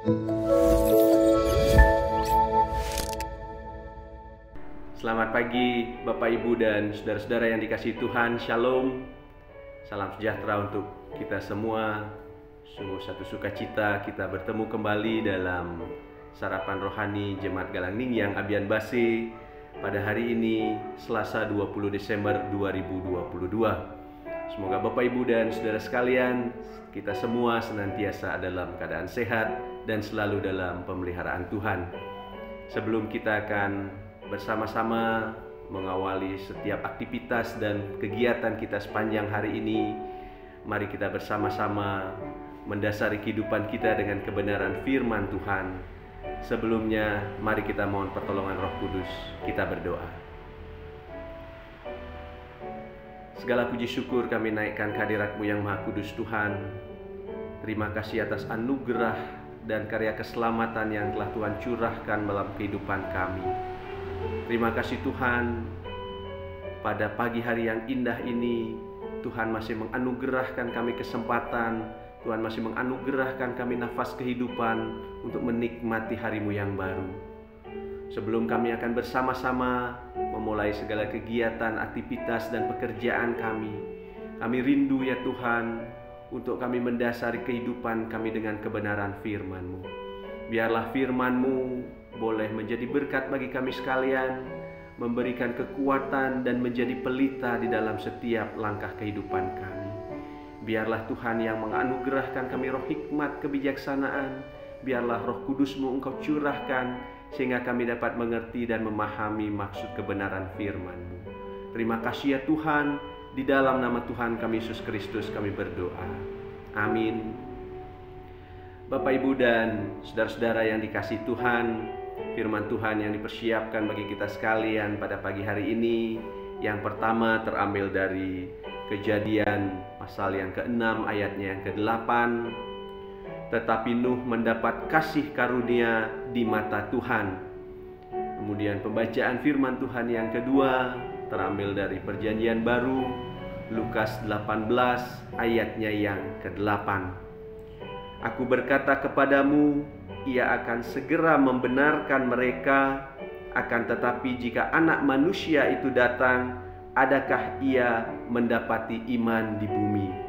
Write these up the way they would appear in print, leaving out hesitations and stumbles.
Selamat pagi Bapak Ibu dan saudara-saudara yang dikasihi Tuhan. Shalom. Salam sejahtera untuk kita semua. Sungguh satu sukacita kita bertemu kembali dalam sarapan rohani Jemaat Galangning yang Abian Base pada hari ini Selasa 20 Desember 2022. Semoga Bapak Ibu dan saudara sekalian, kita semua senantiasa dalam keadaan sehat dan selalu dalam pemeliharaan Tuhan. Sebelum kita akan bersama-sama mengawali setiap aktivitas dan kegiatan kita sepanjang hari ini, mari kita bersama-sama mendasari kehidupan kita dengan kebenaran firman Tuhan. Sebelumnya, mari kita mohon pertolongan Roh Kudus. Kita berdoa. Segala puji syukur kami naikkan kehadirat-Mu yang Maha Kudus Tuhan. Terima kasih atas anugerah dan karya keselamatan yang telah Tuhan curahkan dalam kehidupan kami. Terima kasih Tuhan, pada pagi hari yang indah ini Tuhan masih menganugerahkan kami kesempatan, Tuhan masih menganugerahkan kami nafas kehidupan untuk menikmati hari-Mu yang baru. Sebelum kami akan bersama-sama memulai segala kegiatan, aktivitas dan pekerjaan kami rindu ya Tuhan untuk kami mendasari kehidupan kami dengan kebenaran firman-Mu. Biarlah firman-Mu boleh menjadi berkat bagi kami sekalian, memberikan kekuatan dan menjadi pelita di dalam setiap langkah kehidupan kami. Biarlah Tuhan yang menganugerahkan kami roh hikmat kebijaksanaan. Biarlah Roh Kudus-Mu Engkau curahkan sehingga kami dapat mengerti dan memahami maksud kebenaran firman-Mu. Terima kasih ya Tuhan, di dalam nama Tuhan kami Yesus Kristus kami berdoa. Amin. Bapak Ibu dan saudara-saudara yang dikasihi Tuhan, firman Tuhan yang dipersiapkan bagi kita sekalian pada pagi hari ini, yang pertama terambil dari Kejadian pasal yang ke-6 ayatnya yang ke-8. Tetapi Nuh mendapat kasih karunia di mata Tuhan. Kemudian pembacaan firman Tuhan yang kedua terambil dari Perjanjian Baru, Lukas 18 ayatnya yang ke-8. Aku berkata kepadamu, Ia akan segera membenarkan mereka, akan tetapi jika Anak Manusia itu datang, adakah Ia mendapati iman di bumi?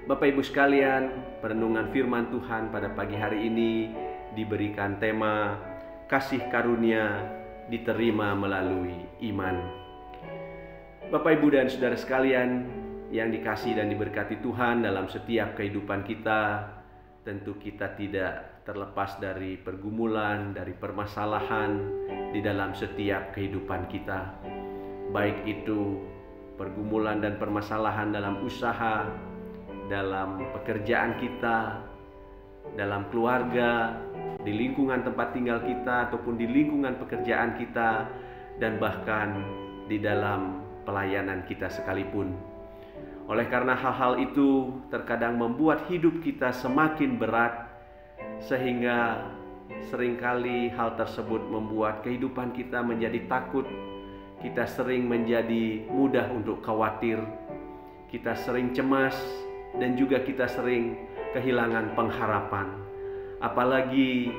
Bapak Ibu sekalian, perenungan firman Tuhan pada pagi hari ini diberikan tema kasih karunia diterima melalui iman. Bapak Ibu dan saudara sekalian yang dikasihi dan diberkati Tuhan, dalam setiap kehidupan kita, tentu kita tidak terlepas dari pergumulan, dari permasalahan di dalam setiap kehidupan kita. Baik itu pergumulan dan permasalahan dalam usaha, dalam pekerjaan kita, dalam keluarga, di lingkungan tempat tinggal kita, ataupun di lingkungan pekerjaan kita, dan bahkan di dalam pelayanan kita sekalipun. Oleh karena hal-hal itu terkadang membuat hidup kita semakin berat, sehingga seringkali hal tersebut membuat kehidupan kita menjadi takut. Kita sering menjadi mudah untuk khawatir, kita sering cemas, dan juga kita sering kehilangan pengharapan. Apalagi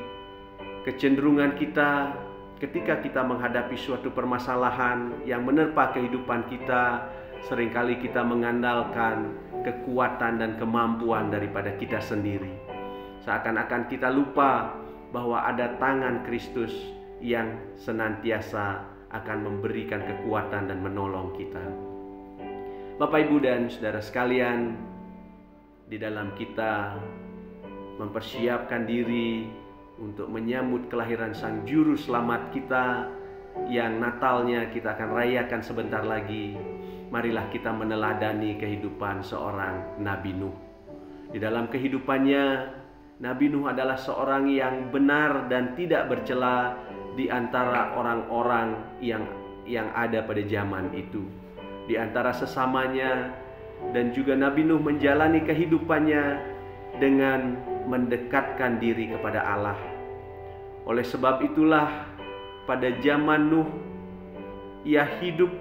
kecenderungan kita ketika kita menghadapi suatu permasalahan yang menerpa kehidupan kita, seringkali kita mengandalkan kekuatan dan kemampuan daripada kita sendiri. Seakan-akan kita lupa bahwa ada tangan Kristus yang senantiasa akan memberikan kekuatan dan menolong kita. Bapak Ibu dan saudara sekalian, di dalam kita mempersiapkan diri untuk menyambut kelahiran Sang Juru Selamat kita yang Natalnya kita akan rayakan sebentar lagi, marilah kita meneladani kehidupan seorang Nabi Nuh. Di dalam kehidupannya, Nabi Nuh adalah seorang yang benar dan tidak bercela di antara orang-orang yang ada pada zaman itu, di antara sesamanya. Dan juga Nabi Nuh menjalani kehidupannya dengan mendekatkan diri kepada Allah. Oleh sebab itulah pada zaman Nuh, ia hidup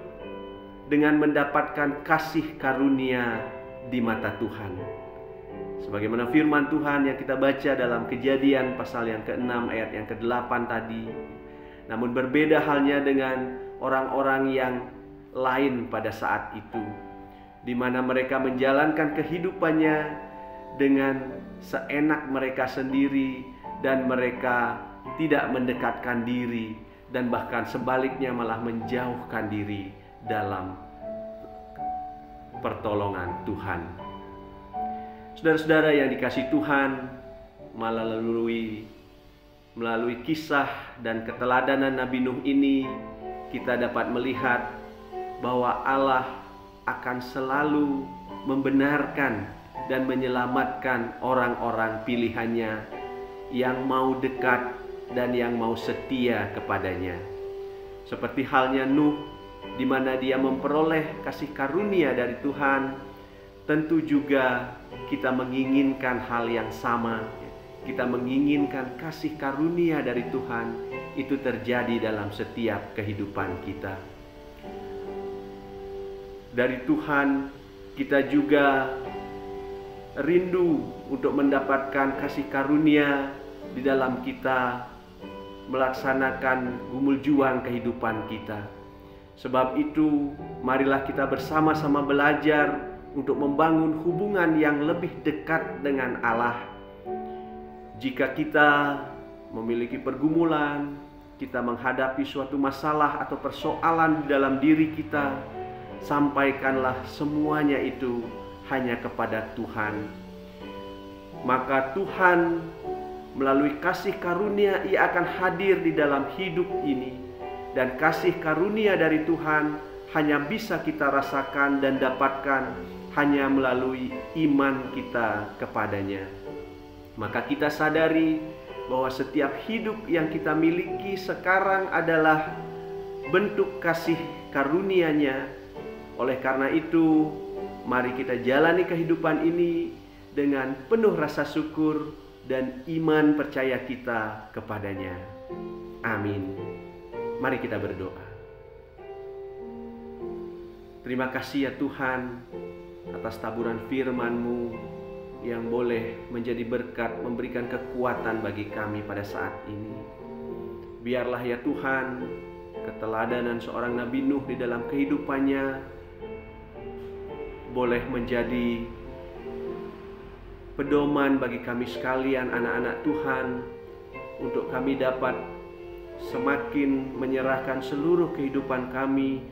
dengan mendapatkan kasih karunia di mata Tuhan. Sebagaimana firman Tuhan yang kita baca dalam Kejadian pasal yang ke-6 ayat yang ke-8 tadi. Namun berbeda halnya dengan orang-orang yang lain pada saat itu, di mana mereka menjalankan kehidupannya dengan seenak mereka sendiri, dan mereka tidak mendekatkan diri, dan bahkan sebaliknya malah menjauhkan diri dalam pertolongan Tuhan. Saudara-saudara yang dikasihi Tuhan, melalui kisah dan keteladanan Nabi Nuh ini, kita dapat melihat bahwa Allah akan selalu membenarkan dan menyelamatkan orang-orang pilihannya yang mau dekat dan yang mau setia kepadanya. Seperti halnya Nuh, di mana dia memperoleh kasih karunia dari Tuhan, tentu juga kita menginginkan hal yang sama. Kita menginginkan kasih karunia dari Tuhan itu terjadi dalam setiap kehidupan kita. Dari Tuhan kita juga rindu untuk mendapatkan kasih karunia di dalam kita melaksanakan gumul juang kehidupan kita. Sebab itu, marilah kita bersama-sama belajar untuk membangun hubungan yang lebih dekat dengan Allah. Jika kita memiliki pergumulan, kita menghadapi suatu masalah atau persoalan di dalam diri kita, sampaikanlah semuanya itu hanya kepada Tuhan. Maka Tuhan melalui kasih karunia Ia akan hadir di dalam hidup ini. Dan kasih karunia dari Tuhan hanya bisa kita rasakan dan dapatkan hanya melalui iman kita kepadanya. Maka kita sadari bahwa setiap hidup yang kita miliki sekarang adalah bentuk kasih karunia-Nya. Oleh karena itu, mari kita jalani kehidupan ini dengan penuh rasa syukur dan iman percaya kita kepadanya. Amin. Mari kita berdoa. Terima kasih ya Tuhan atas taburan firman-Mu yang boleh menjadi berkat, memberikan kekuatan bagi kami pada saat ini. Biarlah ya Tuhan, keteladanan seorang Nabi Nuh di dalam kehidupannya boleh menjadi pedoman bagi kami sekalian, anak-anak Tuhan, untuk kami dapat semakin menyerahkan seluruh kehidupan kami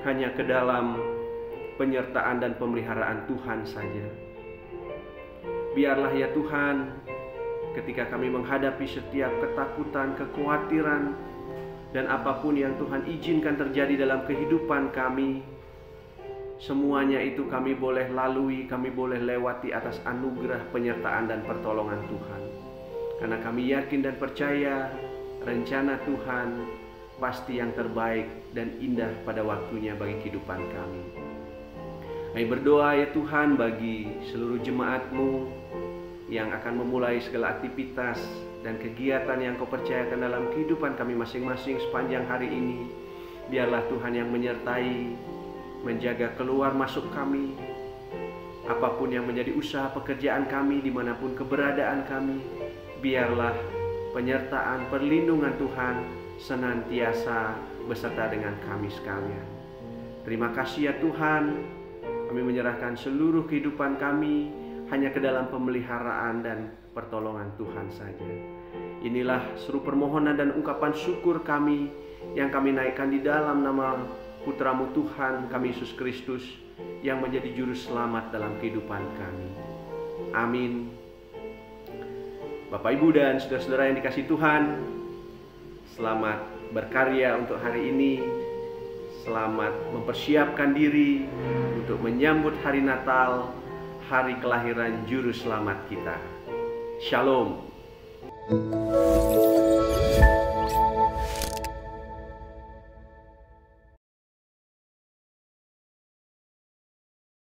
hanya ke dalam penyertaan dan pemeliharaan Tuhan saja. Biarlah ya Tuhan, ketika kami menghadapi setiap ketakutan, kekhawatiran, dan apapun yang Tuhan izinkan terjadi dalam kehidupan kami, semuanya itu kami boleh lalui, kami boleh lewati atas anugerah penyertaan dan pertolongan Tuhan. Karena kami yakin dan percaya rencana Tuhan pasti yang terbaik dan indah pada waktunya bagi kehidupan kami. Kami berdoa ya Tuhan bagi seluruh jemaat-Mu yang akan memulai segala aktivitas dan kegiatan yang Kau percayakan dalam kehidupan kami masing-masing sepanjang hari ini. Biarlah Tuhan yang menyertai, menjaga keluar masuk kami, apapun yang menjadi usaha pekerjaan kami, dimanapun keberadaan kami. Biarlah penyertaan, perlindungan Tuhan senantiasa beserta dengan kami sekalian. Terima kasih ya Tuhan, kami menyerahkan seluruh kehidupan kami hanya ke dalam pemeliharaan dan pertolongan Tuhan saja. Inilah seru permohonan dan ungkapan syukur kami yang kami naikkan di dalam nama Putra-Mu Tuhan kami Yesus Kristus yang menjadi juru selamat dalam kehidupan kami. Amin. Bapak, Ibu, dan saudara-saudara yang dikasihi Tuhan, selamat berkarya untuk hari ini. Selamat mempersiapkan diri untuk menyambut hari Natal, hari kelahiran Juru Selamat kita. Shalom.